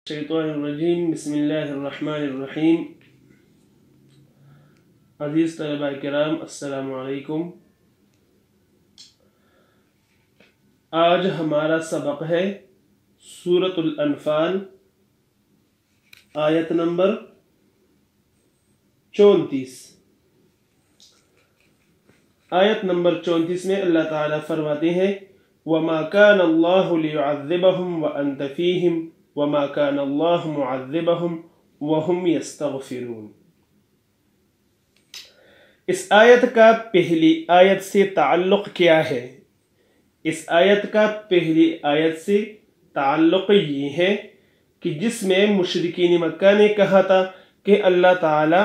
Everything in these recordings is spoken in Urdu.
الشیطان الرجیم بسم اللہ الرحمن الرحیم۔ عزیز طلباء کرام السلام علیکم۔ آج ہمارا سبق ہے سورۃ الانفال آیت نمبر 34۔ آیت نمبر 34 میں اللہ تعالیٰ فرماتے ہیں وَمَا كَانَ اللَّهُ لِيُعَذِّبَهُمْ وَأَنْتَ فِيهِمْ وَمَا كَانَ اللَّهُ مُعَذِّبَهُمْ وَهُمْ يَسْتَغْفِرُونَ۔ اس آیت کا پہلی آیت سے تعلق کیا ہے؟ اس آیت کا پہلی آیت سے تعلق یہ ہے کہ جس میں مشرکین مکہ نے کہا تھا کہ اللہ تعالی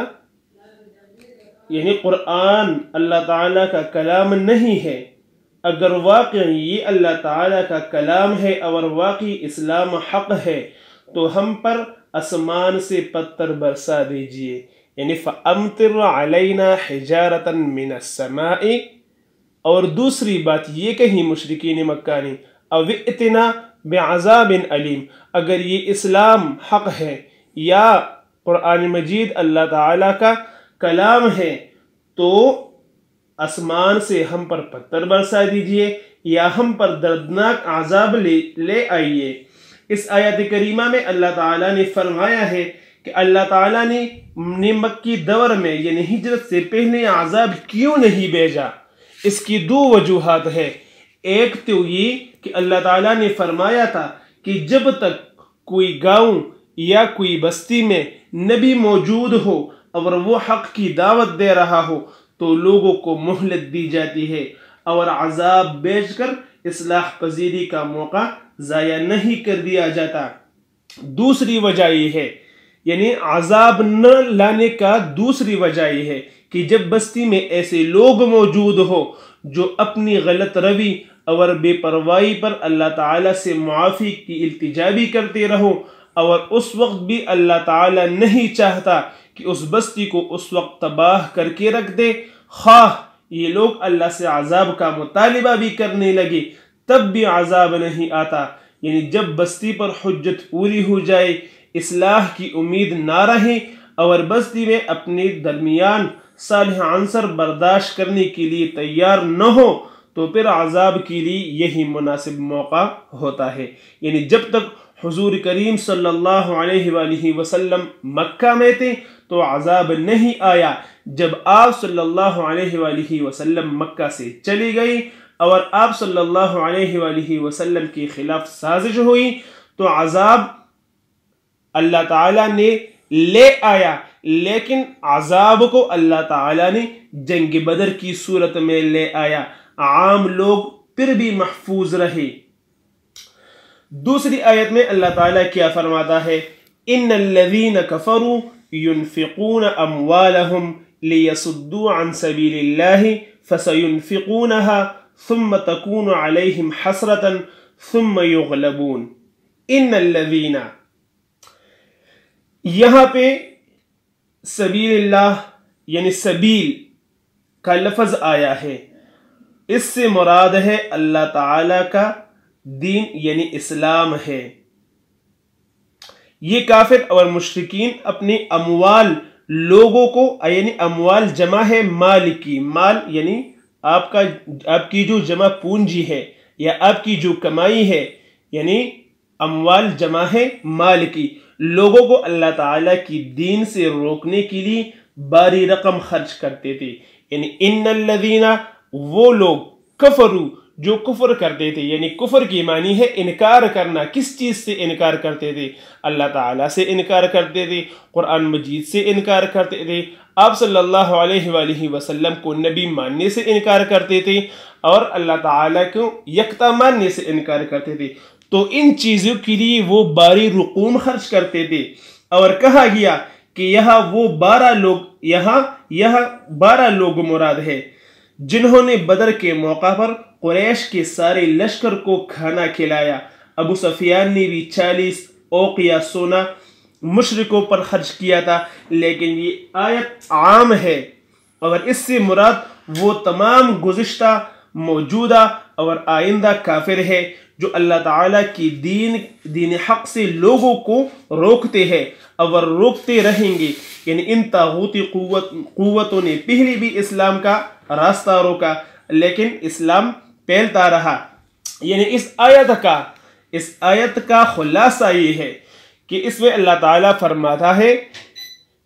یعنی قرآن اللہ تعالیٰ کا کلام نہیں ہے، اگر واقعی یہ اللہ تعالیٰ کا کلام ہے اور واقعی اسلام حق ہے تو ہم پر آسمان سے پتھر برسا دیجئے، یعنی فَأَمْطِرْ عَلَيْنَا حِجَارَةً مِّنَ السَّمَاءِ۔ اور دوسری بات یہ کہی مشرکین مکہ نے اَوْ ائْتِنَا بِعَذَابٍ عَلِيمٍ، اگر یہ اسلام حق ہے یا قرآن مجید اللہ تعالیٰ کا کلام ہے تو آسمان سے ہم پر پتھر برسا دیجئے یا ہم پر دردناک عذاب لے آئیے۔ اس آیت کریمہ میں اللہ تعالیٰ نے فرمایا ہے کہ اللہ تعالیٰ نے مکی دور میں یعنی ہجرت سے پہلے عذاب کیوں نہیں بھیجا۔ اس کی دو وجوہات ہے۔ ایک تو یہ کہ اللہ تعالیٰ نے فرمایا تھا کہ جب تک کوئی گاؤں یا کوئی بستی میں نبی موجود ہو اور وہ حق کی دعوت دے رہا ہو تو لوگوں کو مہلت دی جاتی ہے اور عذاب بھیج کر اصلاح پذیری کا موقع ضائع نہیں کر دیا جاتا۔ دوسری وجہ یہ ہے یعنی عذاب نہ لانے کا دوسری وجہ یہ ہے کہ جب بستی میں ایسے لوگ موجود ہو جو اپنی غلط روی اور بے پرواہی پر اللہ تعالیٰ سے معافی کی التجا بھی کرتے رہو، اور اس وقت بھی اللہ تعالیٰ نہیں چاہتا کہ اس بستی کو اس وقت تباہ کر کے رکھ دے، خواہ یہ لوگ اللہ سے عذاب کا مطالبہ بھی کرنے لگے تب بھی عذاب نہیں آتا۔ یعنی جب بستی پر حجت پوری ہو جائے، اصلاح کی امید نہ رہے اور بستی میں اپنے درمیان صالح عنصر برداشت کرنے کے لیے تیار نہ ہو تو پھر عذاب کے لیے یہی مناسب موقع ہوتا ہے۔ یعنی جب تک حضور کریم صلی اللہ علیہ وآلہ وسلم مکہ میں تھے تو عذاب نہیں آیا، جب آپ صلی اللہ علیہ وآلہ وسلم مکہ سے چلی گئی اور آپ صلی اللہ علیہ وآلہ وسلم کے خلاف سازش ہوئی تو عذاب اللہ تعالیٰ نے لے آیا، لیکن عذاب کو اللہ تعالیٰ نے جنگ بدر کی صورت میں لے آیا، عام لوگ پھر بھی محفوظ رہے۔ دوسری آیت میں اللہ تعالیٰ کیا فرماتا ہے ان الذین کفروا ينفقون اموالهم ليصدوا عن سبيل الله فسينفقونها ثم تكون عليهم حسرة ثم يغلبون۔ ان الذین، یہاں پہ سبیل اللہ یعنی سبیل کا لفظ آیا ہے، اس سے مراد ہے اللہ تعالی کا دین یعنی اسلام ہے۔ یہ کافر اور مشرکین اپنے اموال لوگوں کو یعنی اموال جمع ہے مال کی، مال یعنی آپ کی جو جمع پونجی ہے یا آپ کی جو کمائی ہے، یعنی اموال جمع ہے مال کی، لوگوں کو اللہ تعالیٰ کی دین سے روکنے کے لیے باری رقم خرچ کرتے تھے۔ یعنی ان الذین، وہ لوگ کفروا جو کفر کرتے تھے، یعنی کفر کی معنی ہے انکار کرنا۔ کس چیز سے انکار کرتے تھے؟ اللہ تعالیٰ سے انکار کرتے تھے، قرآن مجید سے انکار کرتے تھے، آپ صلی اللہ علیہ وآلہ وسلم کو نبی ماننے سے انکار کرتے تھے اور اللہ تعالیٰ کو یکتا ماننے سے انکار کرتے تھے۔ تو ان چیزوں کے لیے وہ باری رقوم خرچ کرتے تھے، اور کہا گیا کہ یہاں وہ 12 لوگ یہاں 12 لوگ مراد ہے جنہوں نے بدر کے موقع پر قریش کے سارے لشکر کو کھانا کھلایا۔ ابو سفیان نے بھی 40 اوقیہ سونا مشرکوں پر خرچ کیا تھا، لیکن یہ آیت عام ہے اور اس سے مراد وہ تمام گزشتہ، موجودہ اور آئندہ کافر ہے جو اللہ تعالیٰ کی دین حق سے لوگوں کو روکتے ہیں اور روکتے رہیں گے. یعنی ان طاغوتی قوتوں نے پہلے بھی اسلام کا راستہ روکا لیکن اسلام پھیلتا رہا. یعنی اس آیت کا خلاصہ یہ ہے کہ اس میں اللہ تعالیٰ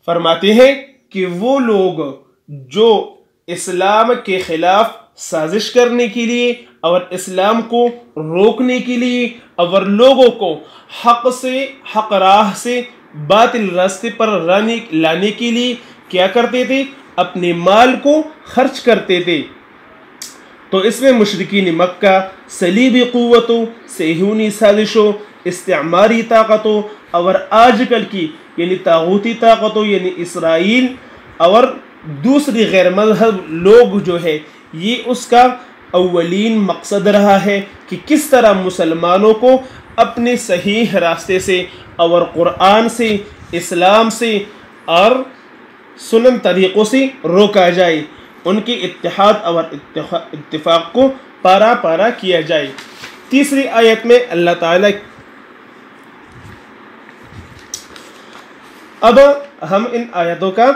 فرماتے ہیں کہ وہ لوگ جو اسلام کے خلاف سازش کرنے کے لیے اور اسلام کو روکنے کے لیے اور لوگوں کو حق راہ سے باطل راستے پر لانے کے لیے کیا کرتے تھے؟ اپنے مال کو خرچ کرتے تھے. تو اس میں مشرکین مکہ صلیبی قوتوں، صہیونی سازشوں، استعماری طاقتوں اور آج کل کی یعنی طاغوتی طاقتوں یعنی اسرائیل اور دوسری غیر مذہب لوگ جو ہے یہ اس کا اولین مقصد رہا ہے کہ کس طرح مسلمانوں کو اپنے صحیح راستے سے اور قرآن سے، اسلام سے اور سنن طریقوں سے روکا جائے، ان کے اتحاد اور اتفاق کو پارا پارا کیا جائے. تیسری آیت میں اللہ تعالیٰ اب ہم ان آیتوں کا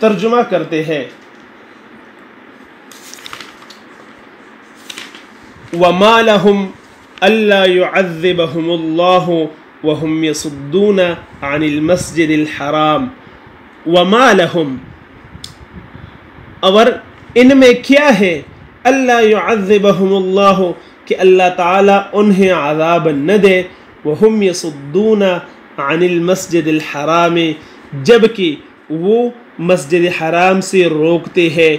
ترجمہ کرتے ہیں. وَمَا لَهُمْ أَلَّا يُعَذِّبَهُمُ اللَّهُ وَهُمْ يَصُدُّونَ عَنِ الْمَسْجِدِ الْحَرَامِ. وَمَا لَهُمْ اور ان میں کیا ہے؟ اللہ يعذبهم اللہ کہ اللہ تعالیٰ انہیں عذاب نہ دے. وَهُمْ يَصُدُّونَ عَنِ الْمَسْجِدِ الْحَرَامِ جبکہ وہ مسجد حرام سے روکتے ہیں.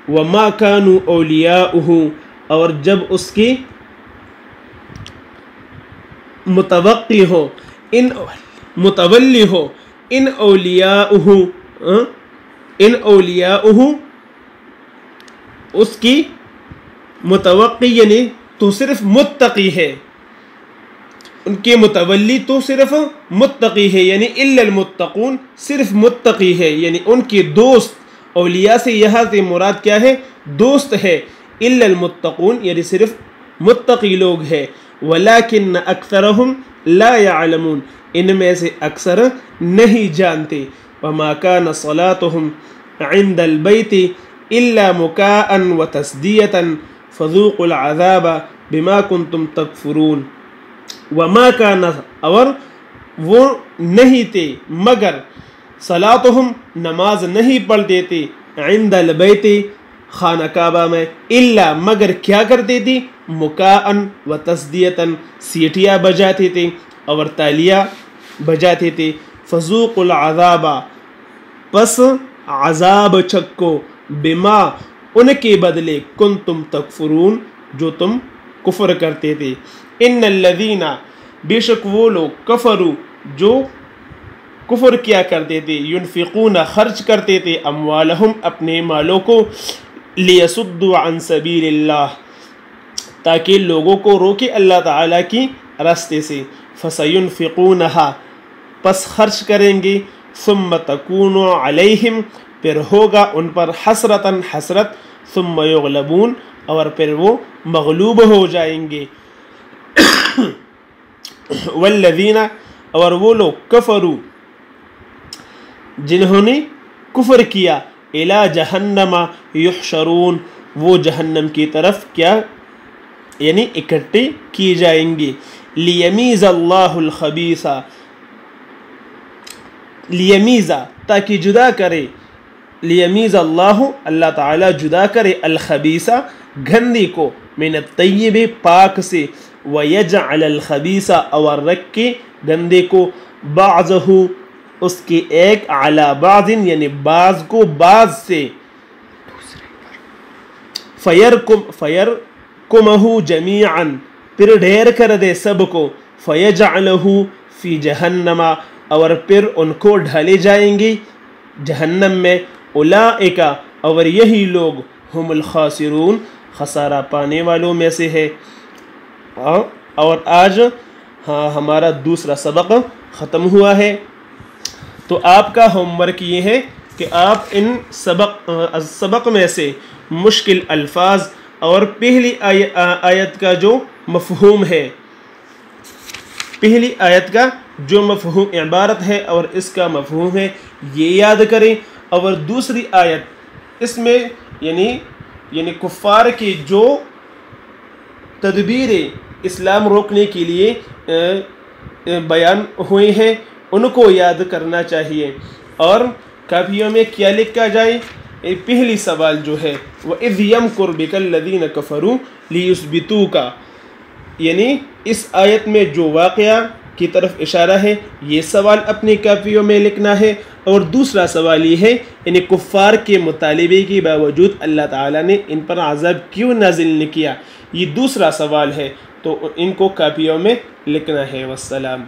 وَمَا كَانُوا أَوْلِيَاؤُهُ اور جب اس کی متوقع ہو متولی ہو ان اولیاؤہ اس کی متوقع یعنی تو صرف متقی ہے، ان کے متولی تو صرف متقی ہے یعنی الا المتقون صرف متقی ہے یعنی ان کے دوست. اولیاء سے یہاں سے مراد کیا ہے؟ دوست ہے. الا المتقون یعنی صرف متقی لوگ ہے. ولکن اکثرهم لا يعلمون ان میں سے اکثر نہیں جانتے. وما كان صلاتهم عند البيت الا مكاء وتسدية فذوقوا العذاب بما كنتم تكفرون. وما كان اور وہ نہیں تھے مگر صلاتهم نماز نہیں پڑھتے تھے عند البیت خانہ کعبہ میں الا مگر کیا کرتے تھے؟ مکاءً و تصدیتاً سیٹیاں بجاتے تھے اور تالیاں بجاتے تھے. فذوق العذاب پس عذاب چکو بما ان کے بدلے کنتم تکفرون جو تم کفر کرتے تھے. ان الذین بے شک وہ لوگ کفروا جو کفر کیا کرتے تھے ينفقون خرچ کرتے تھے اموالہم اپنے مالوں کو لیصدوا عن سبیل اللہ تاکہ لوگوں کو روکے اللہ تعالیٰ کی راستے سے. فسینفقونها پس خرچ کریں گے ثم تکون علیہم پھر ہوگا ان پر حسرتاً حسرت ثم یغلبون اور پھر وہ مغلوب ہو جائیں گے. والذین اور وہ لوگ کفروا جنہوں نے کفر کیا الی جہنم یحشرون وہ جہنم کی طرف کیا یعنی اکٹھے کی جائیں گے. لیمیز اللہ الخبیث لیمیز تاکہ جدا کرے لیمیز اللہ تعالیٰ جدا کرے الخبیث گندی کو من الطیب پاک سے ویجعل الخبیث اور رکھے گندے کو بعضہ اس کے ایک علی بعض یعنی بعض کو بعض سے فیرکمہ جمیعا پھر ڈھیر کر دے سب کو فیجعلہ فی جہنم اور پھر ان کو ڈھالے جائیں گے جہنم میں. اولئک اور یہی لوگ ہم الخاسرون خسارہ پانے والوں میں سے ہے. اور آج ہمارا دوسرا سبق ختم ہوا ہے تو آپ کا ہوم ورک یہ ہے کہ آپ ان سبق میں سے مشکل الفاظ اور پہلی آیت کا جو مفہوم ہے پہلی آیت کا جو مفہوم عبارت ہے اور اس کا مفہوم ہے یہ یاد کریں، اور دوسری آیت اس میں یعنی کفار کی جو تدبیر اسلام روکنے کے لیے بیان ہوئے ہیں ان کو یاد کرنا چاہیے۔ اور کاپیوں میں کیا لکھا جائے؟ پہلی سوال جو ہے وَإِذْ يَمْكُرْ بِكَ الَّذِينَ كَفَرُوا لِيُثْبِتُوكَ، یعنی اس آیت میں جو واقعہ کی طرف اشارہ ہے یہ سوال اپنی کاپیوں میں لکھنا ہے، اور دوسرا سوال یہ ہے یعنی کفار کے مطالبے کے باوجود اللہ تعالیٰ نے ان پر عذاب کیوں نازل نہیں کیا، یہ دوسرا سوال ہے، تو ان کو کاپیوں میں لکھنا ہے۔ والسلام۔